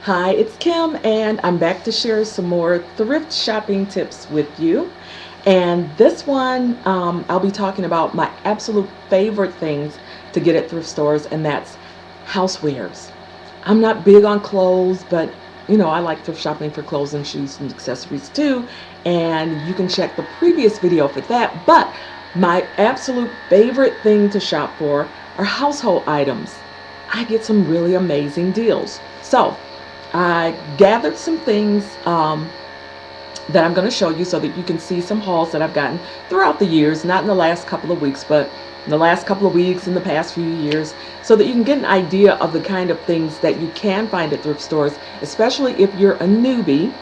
Hi, it's Kim, and I'm back to share some more thrift shopping tips with you. And this one, I'll be talking about my absolute favorite things to get at thrift stores, and that's housewares. I'm not big on clothes, but I like thrift shopping for clothes and shoes and accessories too. And you can check the previous video for that. But my absolute favorite thing to shop for are household items. I get some really amazing deals. So I gathered some things that I'm going to show you so that you can see some hauls that I've gotten throughout the years, not in the last couple of weeks, but in the last couple of weeks, in the past few years, so that you can get an idea of the kind of things that you can find at thrift stores, especially if you're a newbie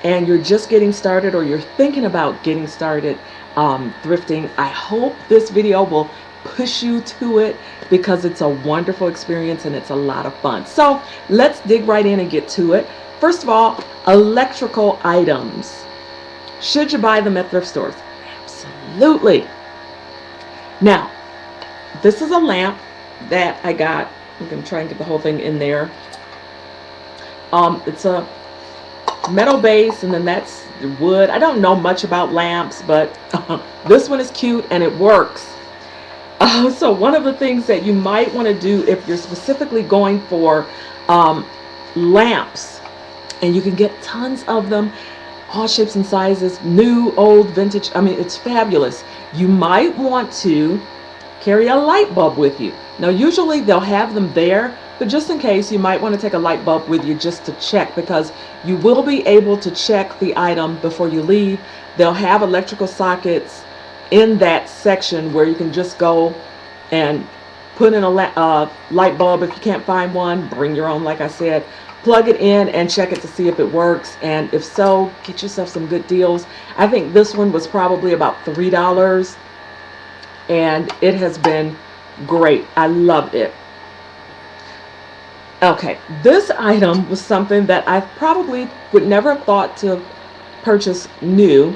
and you're just getting started or you're thinking about getting started thrifting. I hope this video will push you to it because it's a wonderful experience and it's a lot of fun. So let's dig right in and get to it. First of all, electrical items. Should you buy them at thrift stores? Absolutely. Now, this is a lamp that I got. I'm going to try and get the whole thing in there. It's a metal base, and then that's wood. I don't know much about lamps, but this one is cute and it works. So one of the things that you might want to do if you're specifically going for lamps, and you can get tons of them, all shapes and sizes, new, old, vintage. I mean, it's fabulous. You might want to carry a light bulb with you. Now, usually they'll have them there, but just in case, you might want to take a light bulb with you just to check, because you will be able to check the item before you leave. They'll have electrical sockets in that section where you can just go and put in a light bulb. If you can't find one, bring your own, like I said. Plug it in and check it to see if it works, and if so, get yourself some good deals. I think this one was probably about $3, and it has been great. I loved it. Okay, this item was something that I probably would never have thought to purchase new,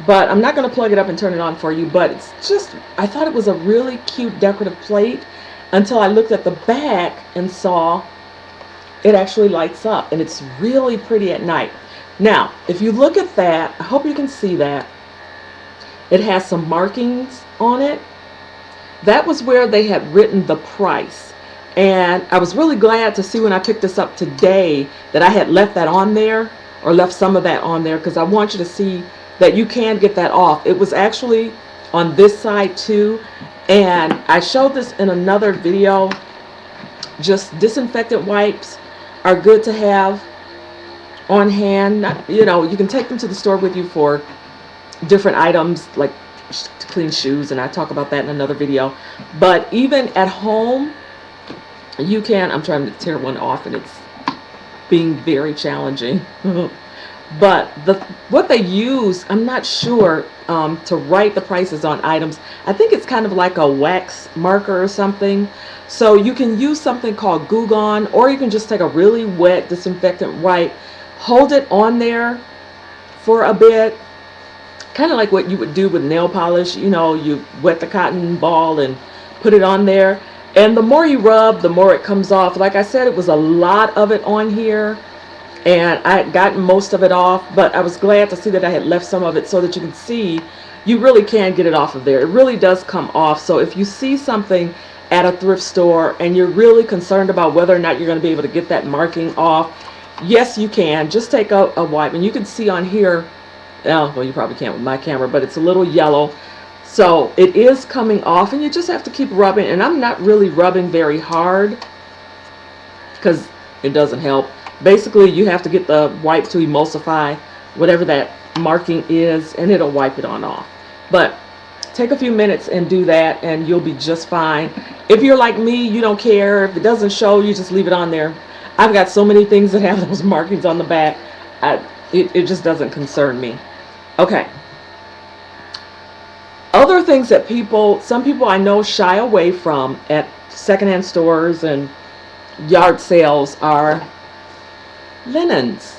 but I'm not going to plug it up and turn it on for you, but it's just, I thought it was a really cute decorative plate until I looked at the back and saw it actually lights up, and it's really pretty at night. Now, if you look at that, I hope you can see that. It has some markings on it. That was where they had written the price. And I was really glad to see when I picked this up today that I had left that on there, or left some of that on there, because I want you to see that you can get that off. It was actually on this side too, and I showed this in another video. Just disinfectant wipes are good to have on hand. You can take them to the store with you for different items, like to clean shoes, and I talk about that in another video. But even at home, you can. I'm trying to tear one off and it's being very challenging. But what they use, I'm not sure, to write the prices on items. I think it's kind of like a wax marker or something. So you can use something called Goo Gone, or you can just take a really wet disinfectant wipe, hold it on there for a bit, kind of like what you would do with nail polish. You wet the cotton ball and put it on there, and the more you rub, the more it comes off. Like I said, it was a lot of it on here, and I had gotten most of it off, but I was glad to see that I had left some of it so that you can see you really can get it off of there. It really does come off. So if you see something at a thrift store and you're really concerned about whether or not you're going to be able to get that marking off, yes, you can. Just take a wipe, and you can see on here, well, you probably can't with my camera, but it's a little yellow. So it is coming off, and you just have to keep rubbing. And I'm not really rubbing very hard because it doesn't help. Basically, you have to get the wipe to emulsify whatever that marking is, and it'll wipe it on off. But take a few minutes and do that, and you'll be just fine. If you're like me, you don't care. If it doesn't show, you just leave it on there. I've got so many things that have those markings on the back. It just doesn't concern me. Okay. Other things that some people I know shy away from at secondhand stores and yard sales are linens.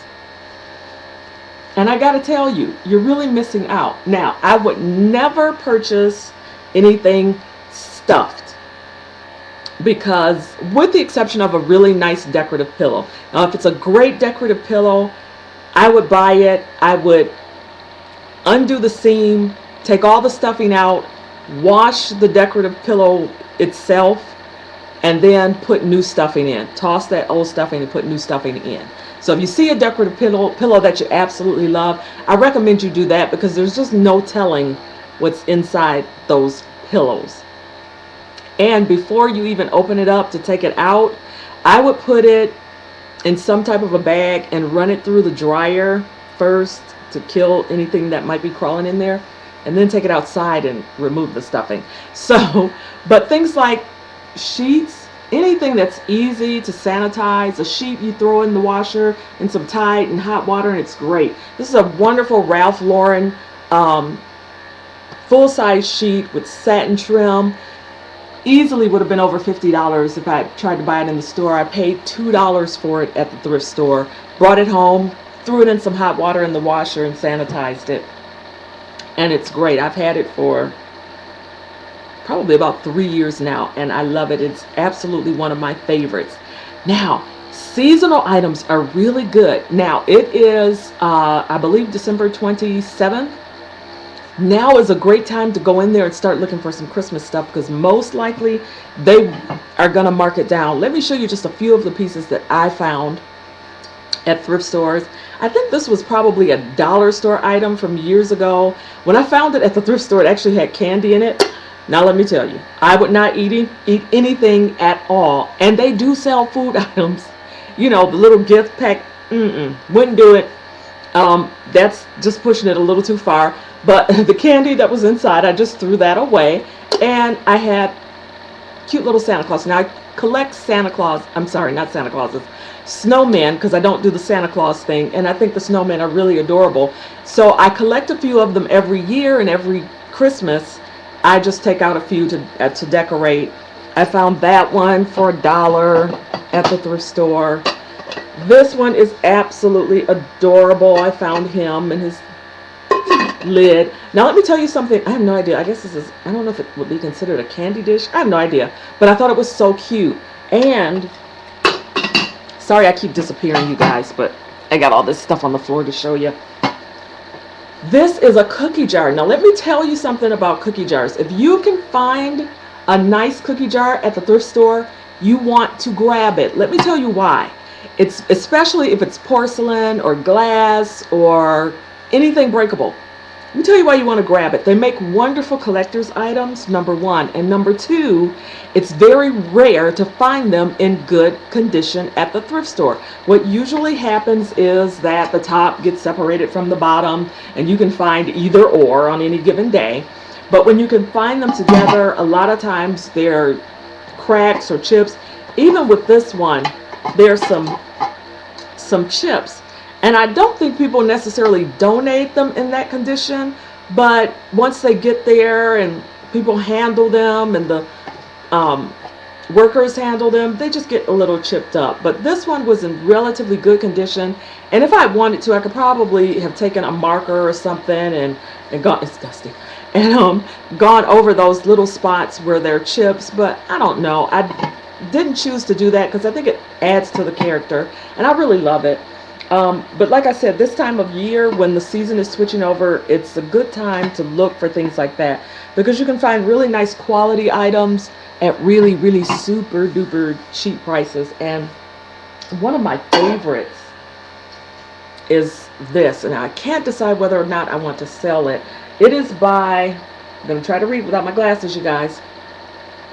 And I gotta tell you, you're really missing out. Now, I would never purchase anything stuffed. because with the exception of a really nice decorative pillow. Now, if it's a great decorative pillow, I would buy it. I would undo the seam, take all the stuffing out, wash the decorative pillow itself, and then put new stuffing in. Toss that old stuffing and put new stuffing in. So if you see a decorative pillow that you absolutely love, I recommend you do that, because there's just no telling what's inside those pillows. And before you even open it up to take it out, I would put it in some type of a bag and run it through the dryer first to kill anything that might be crawling in there, and then take it outside and remove the stuffing. So, but things like sheets, anything that's easy to sanitize, a sheet you throw in the washer and some Tide and hot water, and it's great. This is a wonderful Ralph Lauren full-size sheet with satin trim. Easily would have been over $50 if I tried to buy it in the store. I paid $2 for it at the thrift store. Brought it home, threw it in some hot water in the washer and sanitized it. And it's great. I've had it for probably about 3 years now, and I love it. It's absolutely one of my favorites. Now, seasonal items are really good. Now, it is, I believe, December 27th. Now is a great time to go in there and start looking for some Christmas stuff, because most likely they are going to mark it down. Let me show you just a few of the pieces that I found at thrift stores. I think this was probably a dollar store item from years ago. When I found it at the thrift store, it actually had candy in it. Now let me tell you, I would not eat anything at all. And they do sell food items. You know, the little gift pack, wouldn't do it. That's just pushing it a little too far. But the candy that was inside, I just threw that away. And I had cute little Santa Claus. Now I collect Santa Claus, I'm sorry, not Santa Clauses, snowmen, because I don't do the Santa Claus thing. And I think the snowmen are really adorable. So I collect a few of them every year, and every Christmas I just take out a few to decorate. I found that one for $1 at the thrift store. This one is absolutely adorable. I found him and his lid. Now let me tell you something. I have no idea. I guess this is, I don't know if it would be considered a candy dish. I have no idea. But I thought it was so cute. And, sorry I keep disappearing, you guys, but I got all this stuff on the floor to show you. This is a cookie jar. Now let me tell you something about cookie jars. If you can find a nice cookie jar at the thrift store, you want to grab it. Let me tell you why. It's especially if it's porcelain or glass or anything breakable. Let me tell you why you want to grab it. They make wonderful collector's items, number one. And number two, it's very rare to find them in good condition at the thrift store. What usually happens is that the top gets separated from the bottom, and you can find either or on any given day. But when you can find them together, a lot of times they're cracks or chips. Even with this one, there's some chips. And I don't think people necessarily donate them in that condition, but once they get there and people handle them and the workers handle them, they just get a little chipped up. But this one was in relatively good condition, and if I wanted to, I could probably have taken a marker or something and gone, it's dusty, and gone over those little spots where they're chips, but I don't know. I didn't choose to do that because I think it adds to the character, and I really love it. But like I said, this time of year when the season is switching over, it's a good time to look for things like that, because you can find really nice quality items at really, really super duper cheap prices. And one of my favorites is this, and I can't decide whether or not I want to sell it. It is by, I'm going to try to read without my glasses, you guys,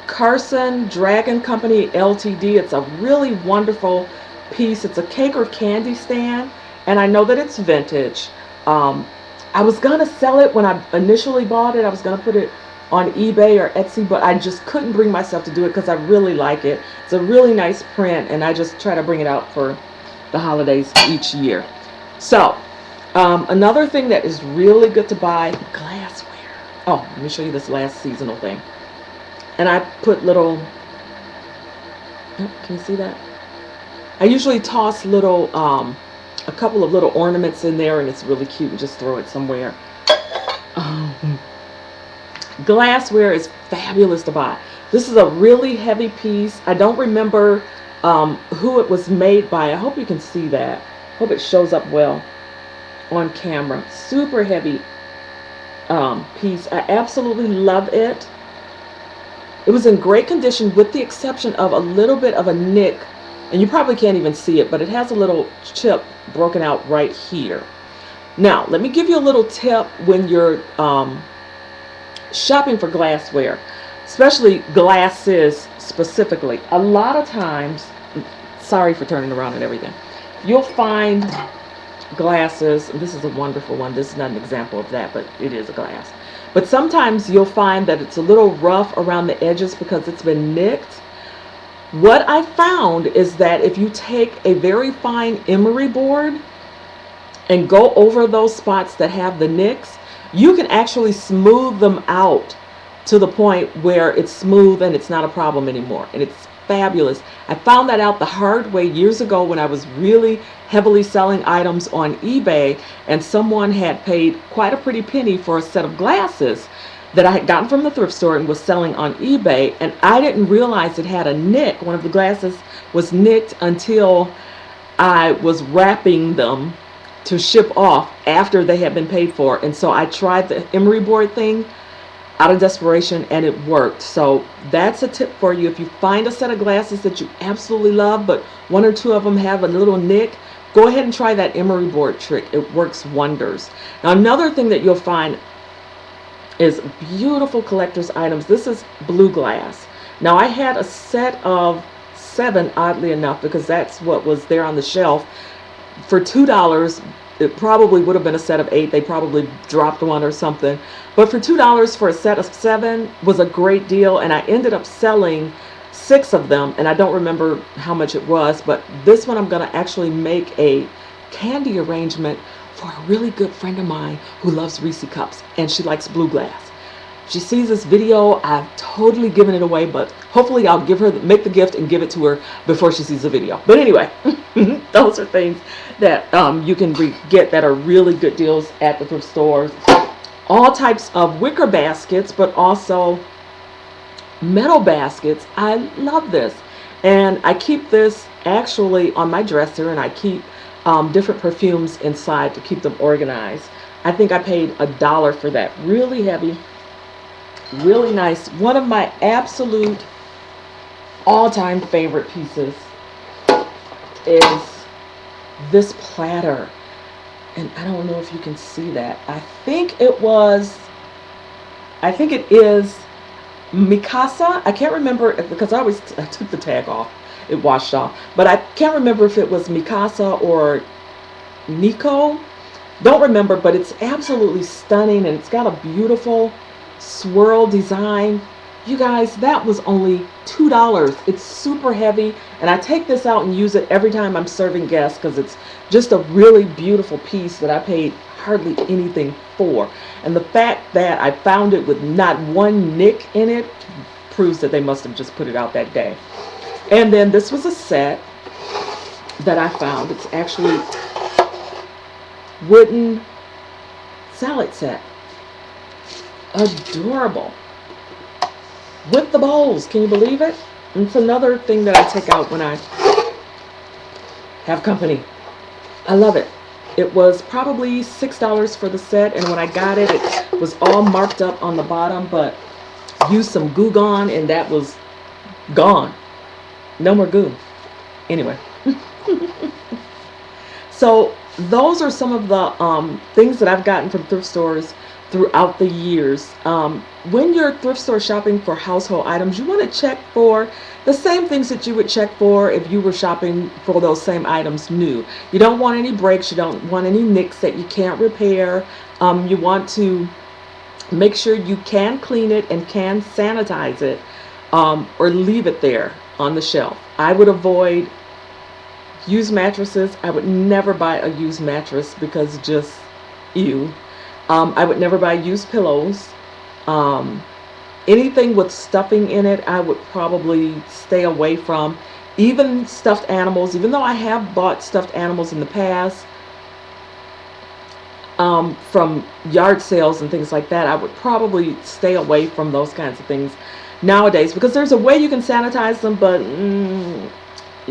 Carson Dragon Company Ltd. It's a really wonderful piece. It's a cake or candy stand, and I know that it's vintage. I was gonna sell it when I initially bought it. I was gonna put it on eBay or Etsy, but I just couldn't bring myself to do it because I really like it. It's a really nice print, and I just try to bring it out for the holidays each year. So another thing that is really good to buy, glassware. Oh, let me show you this last seasonal thing. And I put little, can you see that? I usually toss little, a couple of little ornaments in there, and it's really cute, and just throw it somewhere. Glassware is fabulous to buy. This is a really heavy piece. I don't remember who it was made by. I hope you can see that. Hope it shows up well on camera. Super heavy piece. I absolutely love it. It was in great condition with the exception of a little bit of a nick, and you probably can't even see it, but it has a little chip broken out right here. Now, let me give you a little tip when you're shopping for glassware, especially glasses specifically. A lot of times, sorry for turning around and everything, you'll find glasses, and this is a wonderful one. This is not an example of that, but it is a glass. But sometimes you'll find that it's a little rough around the edges because it's been nicked. What I found is that if you take a very fine emery board and go over those spots that have the nicks, you can actually smooth them out to the point where it's smooth and it's not a problem anymore. And it's fabulous. I found that out the hard way years ago when I was really heavily selling items on eBay, and someone had paid quite a pretty penny for a set of glasses that I had gotten from the thrift store and was selling on eBay, and I didn't realize it had a nick. One of the glasses was nicked until I was wrapping them to ship off after they had been paid for. And so I tried the emery board thing out of desperation, and it worked. So that's a tip for you. If you find a set of glasses that you absolutely love, but one or two of them have a little nick, go ahead and try that emery board trick. It works wonders. Now, another thing that you'll find is beautiful collector's items. This is blue glass. Now, I had a set of 7, oddly enough, because that's what was there on the shelf. For $2, it probably would have been a set of 8. They probably dropped one or something. But for $2 for a set of 7 was a great deal, and I ended up selling 6 of them, and I don't remember how much it was, but this one I'm going to actually make a candy arrangement for a really good friend of mine who loves Reese cups, and she likes blue glass. She sees this video, I've totally given it away, but hopefully I'll make the gift and give it to her before she sees the video. But anyway, those are things that you can get that are really good deals at the thrift stores. All types of wicker baskets, but also metal baskets. I love this. And I keep this actually on my dresser, and I keep different perfumes inside to keep them organized. I think I paid $1 for that. Really heavy. Really nice. One of my absolute all-time favorite pieces is this platter. And I don't know if you can see that. I think it is Mikasa. I can't remember because I took the tag off. It washed off. But I can't remember if it was Mikasa or Nico. Don't remember, but it's absolutely stunning, and it's got a beautiful swirl design. You guys, that was only $2. It's super heavy, and I take this out and use it every time I'm serving guests because it's just a really beautiful piece that I paid hardly anything for. And the fact that I found it with not one nick in it proves that they must have just put it out that day. And then this was a set that I found. It's actually wooden salad set. Adorable. With the bowls. Can you believe it? And it's another thing that I take out when I have company. I love it. It was probably $6 for the set, and when I got it, it was all marked up on the bottom, but used some Goo Gone, and that was gone. No more goo. Anyway. So those are some of the things that I've gotten from thrift stores throughout the years. When you're thrift store shopping for household items, you want to check for the same things that you would check for if you were shopping for those same items new. You don't want any breaks. You don't want any nicks that you can't repair. You want to make sure you can clean it and can sanitize it, or leave it there on the shelf. I would avoid used mattresses. I would never buy a used mattress because just ew. I would never buy used pillows. Anything with stuffing in it, I would probably stay away from. Even stuffed animals, even though I have bought stuffed animals in the past from yard sales and things like that, I would probably stay away from those kinds of things nowadays, because there's a way you can sanitize them, but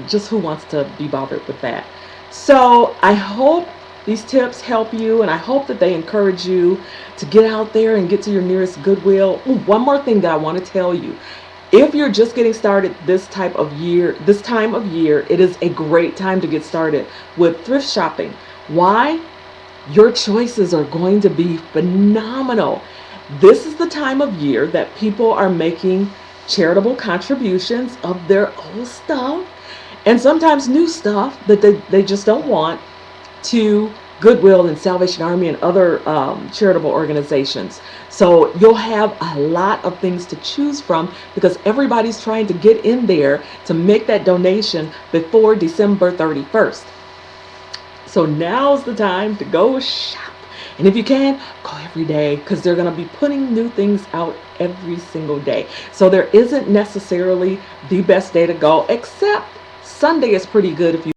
just who wants to be bothered with that? So I hope these tips help you, and I hope that they encourage you to get out there and get to your nearest Goodwill. Ooh, one more thing that I want to tell you. If you're just getting started this time of year, it is a great time to get started with thrift shopping. Why? Your choices are going to be phenomenal. This is the time of year that people are making charitable contributions of their old stuff and sometimes new stuff that they just don't want, to Goodwill and Salvation Army and other charitable organizations. So you'll have a lot of things to choose from because everybody's trying to get in there to make that donation before December 31st. So now's the time to go shop. And if you can, go every day, because they're going to be putting new things out every single day. So there isn't necessarily the best day to go, except Sunday is pretty good if you